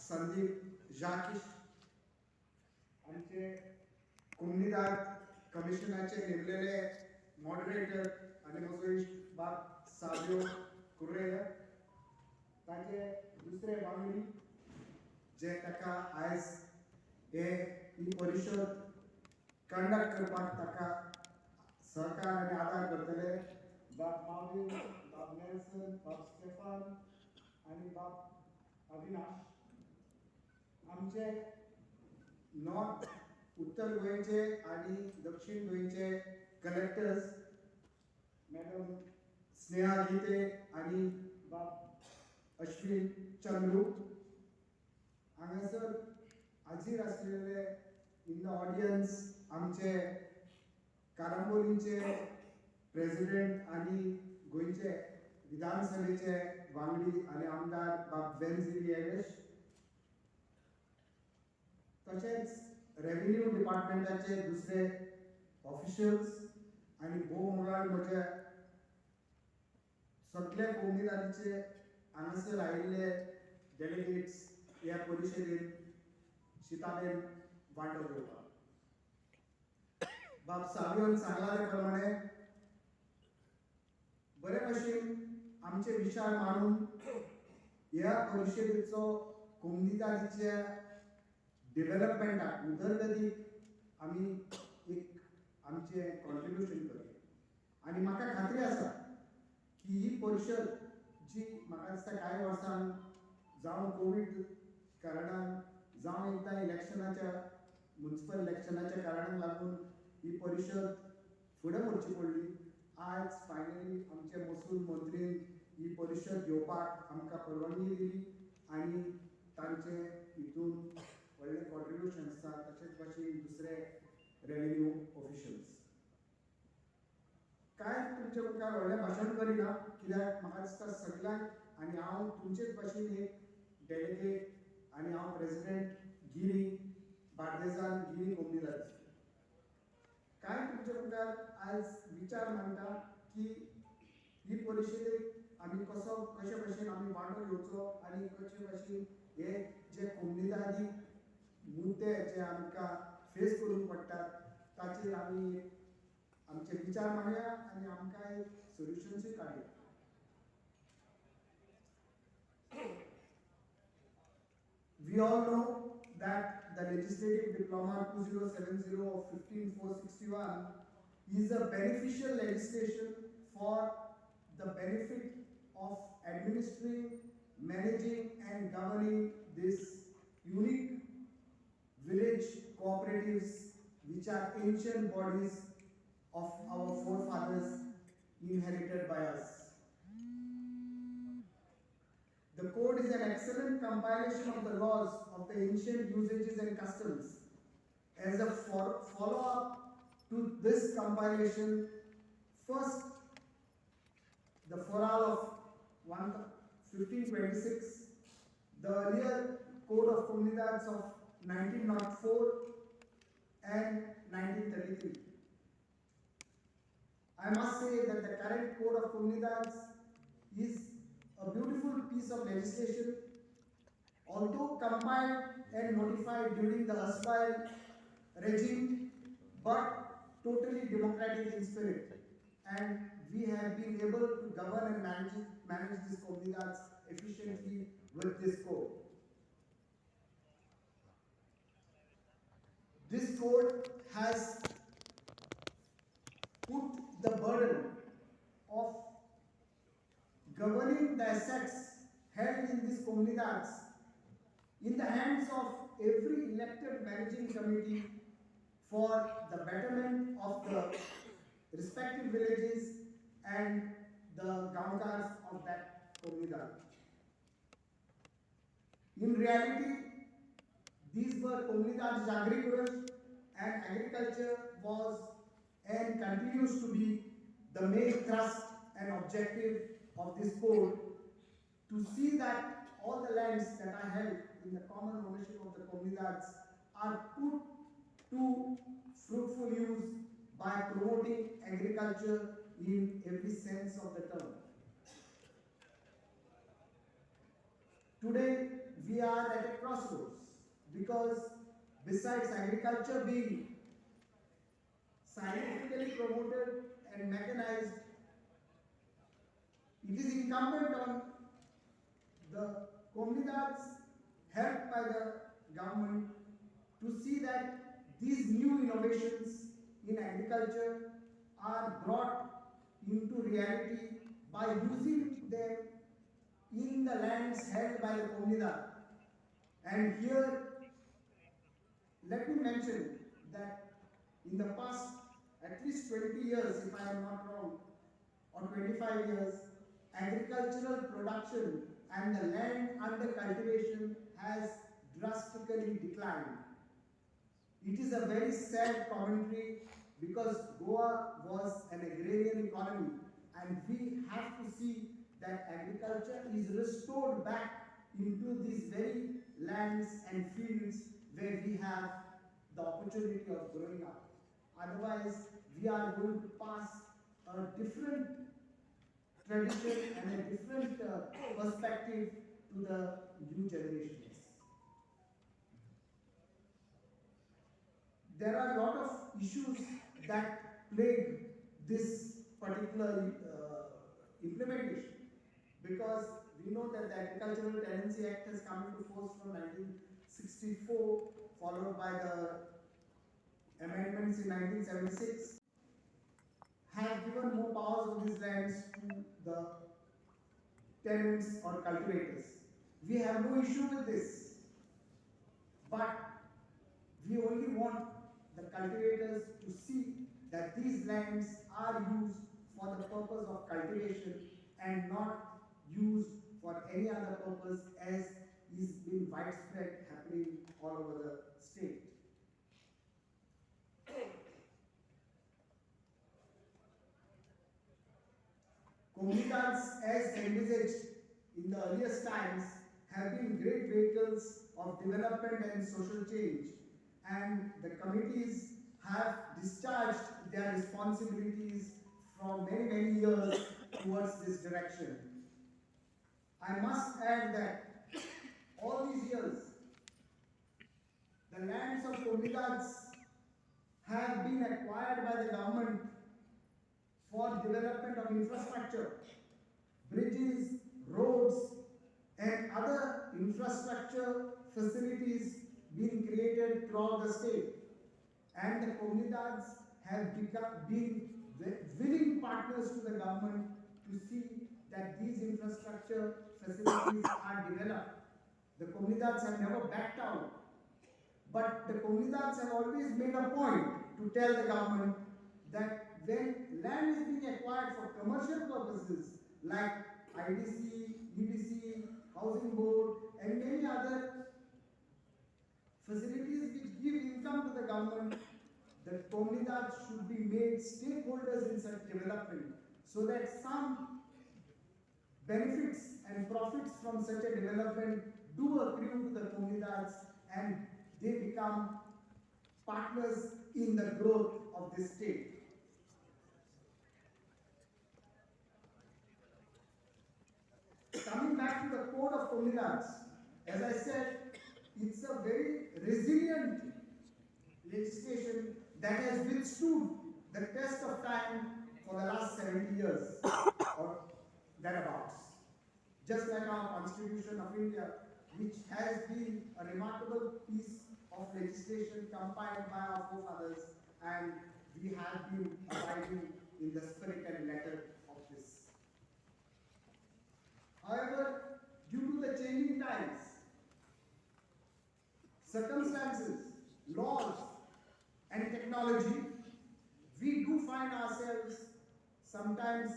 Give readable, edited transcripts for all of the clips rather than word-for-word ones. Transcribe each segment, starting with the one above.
संदीप जाकिश आमचे comunidade कमिशनाचे नेमलेले moderator आणि म्हजो इश्ट बाब साबियो कुर्रेया ताचे दुसरे वांगडी जे ताका आयज ही परिशद कंडक्ट करपाक ताका सहकार आनी आदार करतले बाब माविन, बाब नेल्सन, बाब स्टेफान आनी बाब अविनाश आमचे नॉर्थ उत्तर गोंयचे आनी दक्षिण गोंयचे कलेक्टर्स मॅडम स्नेहा गीते आनी बाब अश्विन चंद्रू हांगासर हाजीर आसलेले इन द ऑडियन्स आमचे कारांबोलीचे प्रेसिडेंट आनी गोंयचे विधानसभेचे वांगडी आनी आमदार बाब बेनझिली एवेश तशेंच रेव्हेन्यू डिपार्टमेंटाचे दुसरे ऑफिशियल्स आनी भोव मोलाद म्हजे सगळे कोमुनिदादीचे हांगासर आयिल्ले डेलिगेट्स ह्या परिशदेन शिताबेन वांटो घेवपाक बाब साबियोन सांगला ते प्रमाणे बरे भशेन आमचे विचार मांडून ह्या परिशदेचो कोमुनिदादीच्या डेव्हलपमेंटाक उदरगतीक आमी एक आमचे कॉन्ट्रिब्युशन करया आनी म्हाका खात्री आसा की ही परिशद जी म्हाका दिसता कांय वर्सां जावन कोवीड कारणान जावं एकदां इलेक्शनाच्या म्युनिसिपल इलेक्शनाच्या कारणाक लागून ही परिशद फुडें व्हरची पडली आज फायनली आमचे महसूल मंत्रीन ही परिशद घेवपाक आमकां परवानगी दिली आनी तांचे हितून व्हडलें कॉन्ट्रिब्युशन आसा तशेंच भाशेन दुसरे रेव्हेन्यू ऑफिशियल्स कांय तुमचे मुखार व्हडलें भाशण करिना कित्याक म्हाका दिसता सगळ्यांक आनी हांव तुमचेच भाशेन एक डेलिगेट आनी हांव प्रेसिडेंट गिरी बार्देजान गिरी कोमुनिदाद कांय तुमचे मुखार आयज विचार मांडटा की ही परिशदेक आमी कशे भशेन आमी वांटो घेवचो आनी कशे भशेन हे जे कोमुनिदादी मुद्दे जे आमकां फेस करूंक पडटात ताचेर आमी आमचे विचार मांडया आनी आमकां एक सोल्युशन्सूय काडया We all know that the legislative diploma 2070 of 15461 is a beneficial legislation for the benefit of administering, managing and governing this unique village cooperatives which are ancient bodies of our forefathers inherited by us. The code is an excellent compilation of the laws of the ancient usages and customs. As a follow-up to this compilation, first, the Foral of 1526, the earlier Code of Comunidades of 1904 and 1933. I must say that the current Code of Comunidades is a beautiful piece of legislation, although compiled and notified during the erstwhile regime, but totally democratic in spirit. And we have been able to govern and manage these comunidades efficiently with this code. This code has put the burden of governing the assets held in these comunidades in the hands of every elected managing committee for the betterment of the respective villages and the gamkars of that comunidad. In reality, these were comunidades agrícolas and agriculture was and continues to be the main thrust and objective of this code, to see that all the lands that are held in the common ownership of the comunidades are put to fruitful use by promoting agriculture in every sense of the term. Today, we are at a crossroads, because besides agriculture being scientifically promoted and mechanized, it is incumbent on the comunidades, helped by the government, to see that these new innovations in agriculture are brought into reality by using them in the lands held by the comunidad. And here, let me mention that in the past at least 20 years, if I am not wrong, or 25 years, agricultural production and the land under cultivation has drastically declined. It is a very sad commentary, because Goa was an agrarian economy, and we have to see that agriculture is restored back into these very lands and fields where we have the opportunity of growing up. Otherwise, we are going to pass a different tradition and a different perspective to the new generations. There are a lot of issues that plague this particular implementation, because we know that the Agricultural Tenancy Act has come into force from 1964, followed by the amendments in 1976, have given more powers of these lands to the tenants or cultivators. We have no issue with this, but we only want the cultivators to see that these lands are used for the purpose of cultivation and not used for any other purpose, as is being widespread happening all over the state. Comunidades, as envisaged in the earliest times, have been great vehicles of development and social change, and the committees have discharged their responsibilities from many years towards this direction. I must add that all these years, the lands of comunidades have been acquired by the government for development of infrastructure, bridges, roads, and other infrastructure facilities being created throughout the state. And the comunidades have been willing partners to the government to see that these infrastructure facilities are developed. The comunidades have never backed out, but the comunidades have always made a point to tell the government that when land is being acquired for commercial purposes like IDC, EDC, Housing Board, and many other facilities which give income to the government, the comunidades should be made stakeholders in such development, so that some benefits and profits from such a development do accrue to the comunidades and they become partners in the growth of this state. Coming back to the Code of Comunidades, as I said, it's a very resilient legislation that has withstood the test of time for the last 70 years or thereabouts. Just like our Constitution of India, which has been a remarkable piece of legislation compiled by our forefathers, and we have been abiding in the spirit and letter of this. However, due to the changing times, circumstances, laws, and technology, we do find ourselves sometimes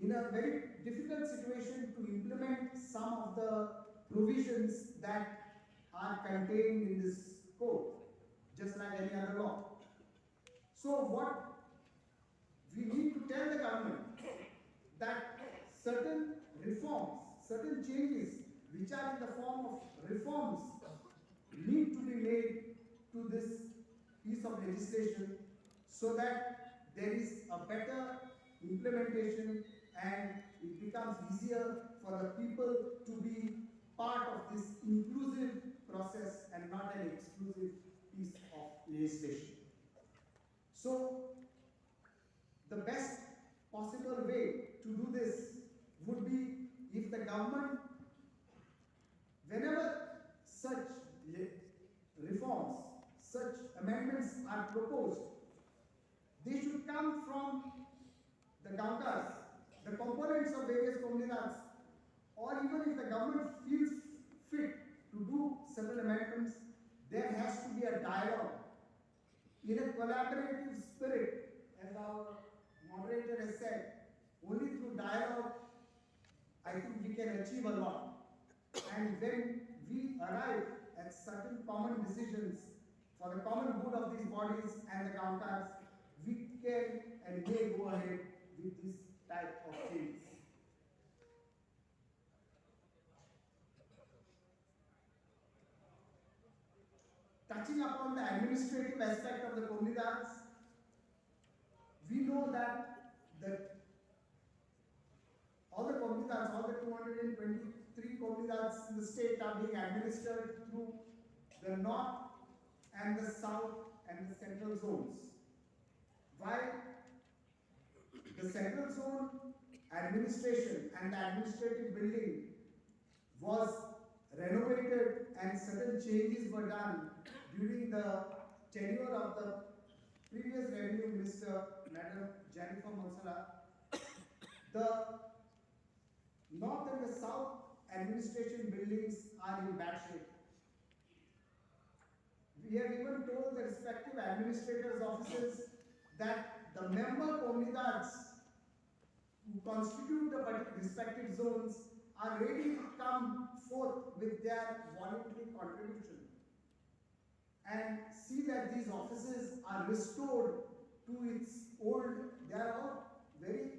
in a very difficult situation to implement some of the provisions that are contained in this code, just like any other law. So what we need to tell the government that certain reforms, certain changes which are in the form of reforms need to be made to this piece of legislation, so that there is a better implementation and it becomes easier for the people to be part of this inclusive process and not an exclusive piece of legislation. So, the best possible way to do this would be if the government, whenever such reforms, such amendments are proposed, they should come from the Gaukas, the components of various comunidades, or even if the government feels fit to do certain amendments, there has to be a dialogue in a collaborative spirit, as our moderator has said. Only through dialogue, I think we can achieve a lot. And when we arrive at certain common decisions for the common good of these bodies and the Gaukas, we can and may go ahead with this type of change. Touching upon the administrative aspect of the comunidades, we know that all the comunidades, all the 223 comunidades in the state are being administered through the north and the south and the central zones. While the central zone administration and the administrative building was renovated and certain changes were done during the tenure of the previous Revenue Minister, Madam Jennifer Monsala, the north and the south administration buildings are in bad shape. We have even told the respective administrators' offices that the member comunidades who constitute the respective zones are ready to come forth with their voluntary contribution and see that these offices are restored to its old. They are all very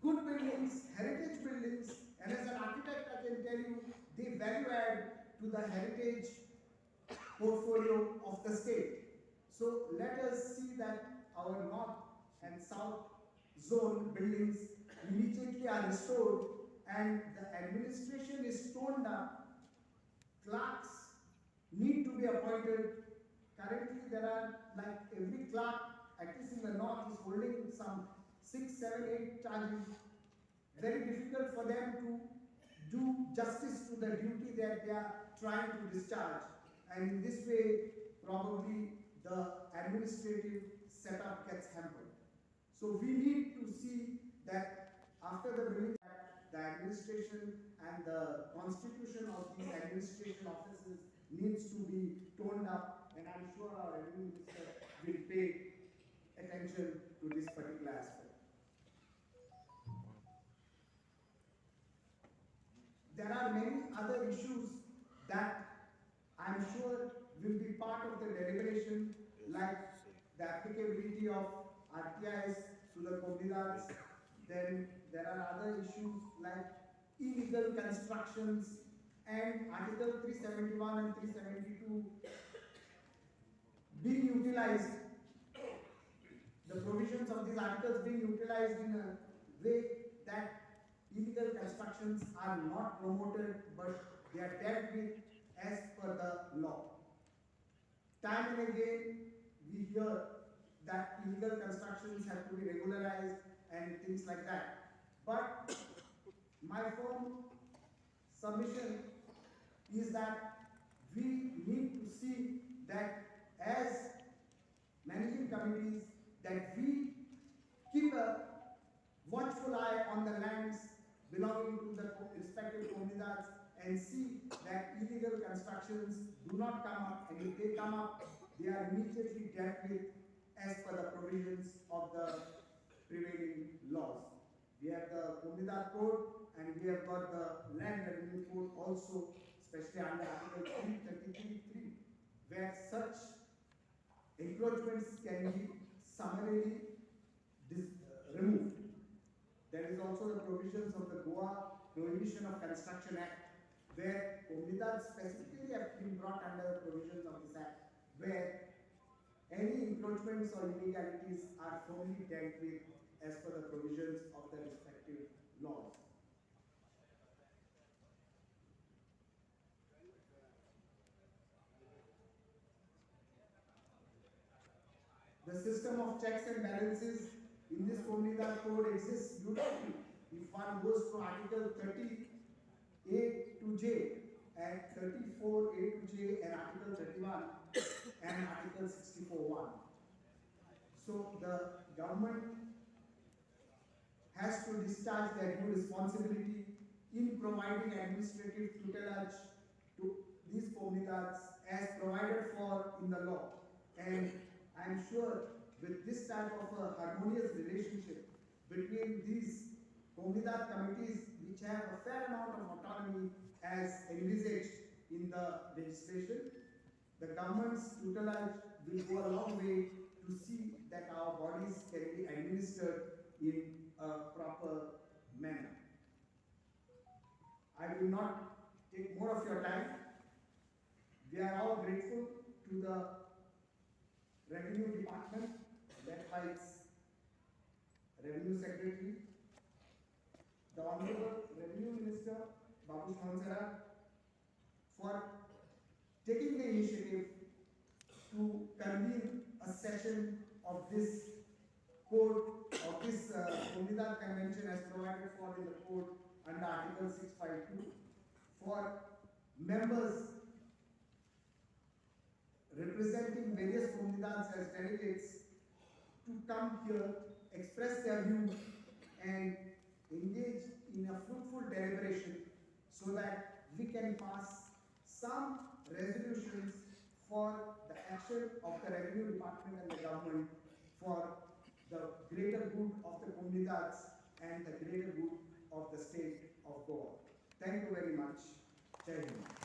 good buildings, heritage buildings, and as an architect I can tell you, they value add to the heritage portfolio of the state. So let us see that our north and south zone buildings immediately are restored and the administration is toned up. Clerks need to be appointed. Currently there are, like every clerk, at least in the north, is holding some 6, 7, 8 charges. Very difficult for them to do justice to the duty that they are trying to discharge. And in this way, probably the administrative setup gets hampered. So we need to see that after the building, the administration and the constitution of these administration offices needs to be toned up, and I'm sure our Revenue Minister will pay attention to this particular aspect. There are many other issues that I'm sure will be part of the deliberation, like the applicability of RTIs to the comunidades. Then there are other issues like illegal constructions and Article 371 and 372 being utilized. The provisions of these articles being utilized in a way that illegal constructions are not promoted, but they are dealt with as per the law. Time and again, we hear that illegal constructions have to be regularized and things like that. But my firm submission is that we need to see that as managing committees, that we keep a watchful eye on the lands belonging to the respective comunidades and see that illegal constructions do not come up, and if they come up, they are immediately dealt with as per the provisions of the prevailing laws. We have the Comunidade Code and we have got the Land Revenue Code also, especially under Article 333.3, where such encroachments can be summarily removed. There is also the provisions of the Goa Prohibition of Construction Act, where comunidades specifically have been brought under the provisions of this act, where any encroachments or illegalities are firmly dealt with as per the provisions of the respective laws. The system of checks and balances in this comunidade code exists beautifully. If one goes to Article 30A to J and 34A to J and Article 31 and Article 64.1. So the government has to discharge their due responsibility in providing administrative tutelage to these comunidades as provided for in the law. And I am sure with this type of a harmonious relationship between these comunidade committees, which have a fair amount of autonomy as envisaged in the legislation, the government's tutelage will go a long way to see that our bodies can be administered in a proper manner. I will not take more of your time. We are all grateful to the Revenue Department, led by its Revenue Secretary, the Honorable Revenue Minister, Babu Shmansara, for taking the initiative to convene a session of this code, of this comunidade convention as provided for in the code under Article 652, for members representing various comunidades as delegates to come here, express their views and engage in a fruitful deliberation so that we can pass some resolutions for the action of the Revenue Department and the government for the greater good of the comunidades and the greater good of the state of Goa. Thank you very much. Jai Hind.